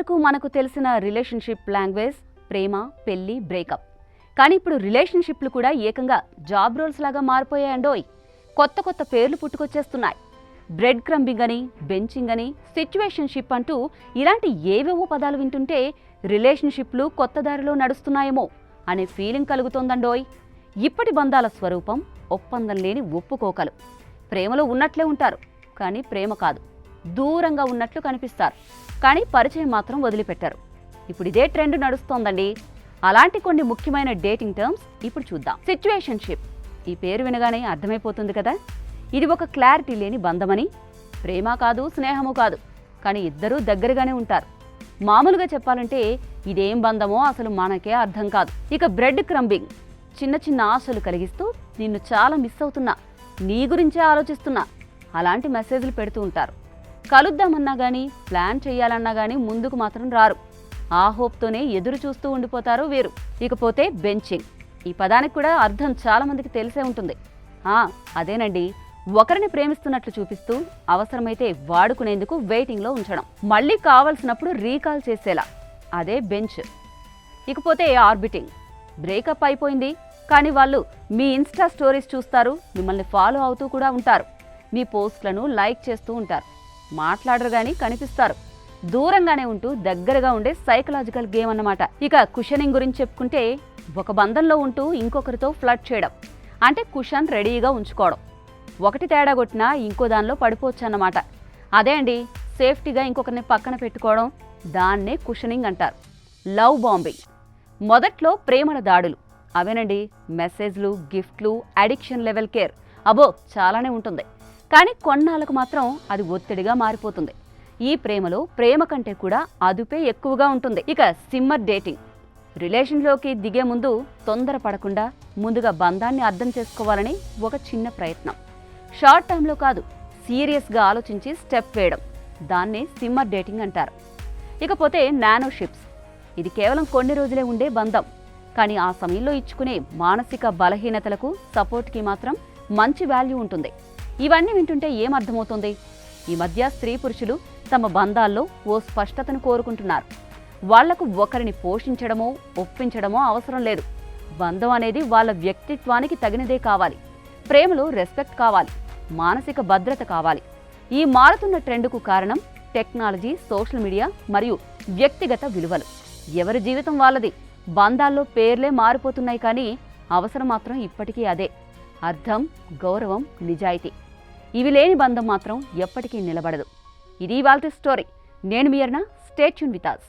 ఇదివరకు మనకు తెలిసిన రిలేషన్షిప్ లాంగ్వేజ్ ప్రేమ, పెళ్లి, బ్రేకప్. కానీ ఇప్పుడు రిలేషన్షిప్లు కూడా ఏకంగా జాబ్ రోల్స్ లాగా మారిపోయాయండోయ్. కొత్త కొత్త పేర్లు పుట్టుకొచ్చేస్తున్నాయి. బ్రెడ్ క్రంబింగ్ అని, బెంచింగ్ అని, సిచ్యువేషన్షిప్ అంటూ ఇలాంటి ఏవేవో పదాలు వింటుంటే రిలేషన్షిప్లు కొత్త దారిలో నడుస్తున్నాయేమో అనే ఫీలింగ్ కలుగుతోందండోయ్. ఇప్పటి బంధాల స్వరూపం ఒప్పందం లేని ఒప్పుకోకలు. ప్రేమలో ఉన్నట్లే ఉంటారు, కానీ ప్రేమ కాదు. దూరంగా ఉన్నట్లు కనిపిస్తారు, కానీ పరిచయం మాత్రం వదిలిపెట్టారు. ఇప్పుడు ఇదే ట్రెండ్ నడుస్తోందండి. అలాంటి కొన్ని ముఖ్యమైన డేటింగ్ టర్మ్స్ ఇప్పుడు చూద్దాం. సిచ్యువేషన్షిప్, ఈ పేరు వినగానే అర్థమైపోతుంది కదా, ఇది ఒక క్లారిటీ లేని బంధమని. ప్రేమ కాదు, స్నేహము కాదు, కానీ ఇద్దరూ దగ్గరగానే ఉంటారు. మామూలుగా చెప్పాలంటే ఇదేం బంధమో అసలు మనకే అర్థం కాదు. ఇక బ్రెడ్ క్రంబింగ్, చిన్న చిన్న ఆశలు కలిగిస్తూ నిన్ను చాలా మిస్ అవుతున్నా, నీ గురించే ఆలోచిస్తున్నా అలాంటి మెసేజ్లు పెడుతూ ఉంటారు. కలుద్దామన్నా కానీ, ప్లాన్ చేయాలన్నా కానీ ముందుకు మాత్రం రారు. ఆ హోప్తోనే ఎదురు చూస్తూ ఉండిపోతారు వీరు. ఇకపోతే బెంచింగ్, ఈ పదానికి కూడా అర్థం చాలా మందికి తెలిసే ఉంటుంది. అదేనండి, ఒకరిని ప్రేమిస్తున్నట్లు చూపిస్తూ అవసరమైతే వాడుకునేందుకు వెయిటింగ్లో ఉంచడం, మళ్ళీ కావలసినప్పుడు రీకాల్ చేసేలా, అదే బెంచ్. ఇకపోతే ఆర్బిటింగ్, బ్రేకప్ అయిపోయింది కానీ వాళ్ళు మీ ఇన్స్టా స్టోరీస్ చూస్తారు, మిమ్మల్ని ఫాలో అవుతూ కూడా ఉంటారు, మీ పోస్ట్లను లైక్ చేస్తూ ఉంటారు, మాట్లాడరు కానీ కనిపిస్తారు, దూరంగానే ఉంటూ దగ్గరగా ఉండే సైకలాజికల్ గేమ్ అన్నమాట. ఇక కుషనింగ్ గురించి చెప్పుకుంటే ఒక బంధంలో ఉంటూ ఇంకొకరితో ఫ్లర్ట్ చేయడం, అంటే కుషన్ రెడీగా ఉంచుకోవడం. ఒకటి తేడా కొట్టినా ఇంకో దానిలో పడిపోవచ్చు అన్నమాట. అదే అండి, సేఫ్టీగా ఇంకొకరిని పక్కన పెట్టుకోవడం, దాన్నే కుషనింగ్ అంటారు. లవ్ బాంబింగ్, మొదట్లో ప్రేమల దాడులు, అవేనండి మెసేజ్లు, గిఫ్ట్లు, అడిక్షన్ లెవెల్ కేర్, అబో చాలానే ఉంటుంది. కానీ కొన్నాళ్ళకు మాత్రం అది ఒత్తిడిగా మారిపోతుంది. ఈ ప్రేమలో ప్రేమ కంటే కూడా అదుపే ఎక్కువగా ఉంటుంది. ఇక సిమ్మర్ డేటింగ్, రిలేషన్లోకి దిగే ముందు తొందర పడకుండా ముందుగా బంధాన్ని అర్థం చేసుకోవాలని ఒక చిన్న ప్రయత్నం. షార్ట్ టైంలో కాదు, సీరియస్గా ఆలోచించి స్టెప్ వేయడం, దాన్నే సిమ్మర్ డేటింగ్ అంటారు. ఇకపోతే నానోషిప్స్, ఇది కేవలం కొన్ని రోజులే ఉండే బంధం, కానీ ఆ సమయంలో ఇచ్చుకునే మానసిక బలహీనతలకు, సపోర్ట్కి మాత్రం మంచి వాల్యూ ఉంటుంది. ఇవన్నీ వింటుంటే ఏమర్థమవుతుంది? ఈ మధ్య స్త్రీ పురుషులు తమ బంధాల్లో ఓ స్పష్టతను కోరుకుంటున్నారు. వాళ్లకు ఒకరిని పోషించడమో ఒప్పించడమో అవసరం లేదు. బంధం అనేది వాళ్ళ వ్యక్తిత్వానికి తగినదే కావాలి. ప్రేమలో రెస్పెక్ట్ కావాలి, మానసిక భద్రత కావాలి. ఈ మారుతున్న ట్రెండ్కు కారణం టెక్నాలజీ, సోషల్ మీడియా మరియు వ్యక్తిగత విలువలు. ఎవరి జీవితం వాళ్ళది. బంధాల్లో పేర్లే మారిపోతున్నాయి, కానీ అవసరం మాత్రం ఇప్పటికీ అదే: అర్థం, గౌరవం, నిజాయితీ. ఇవి లేని బంధం మాత్రం ఎప్పటికీ నిలబడదు. ఇది ఇవాల్టి స్టోరీ. నేను మీ Arna. Stay tune with us.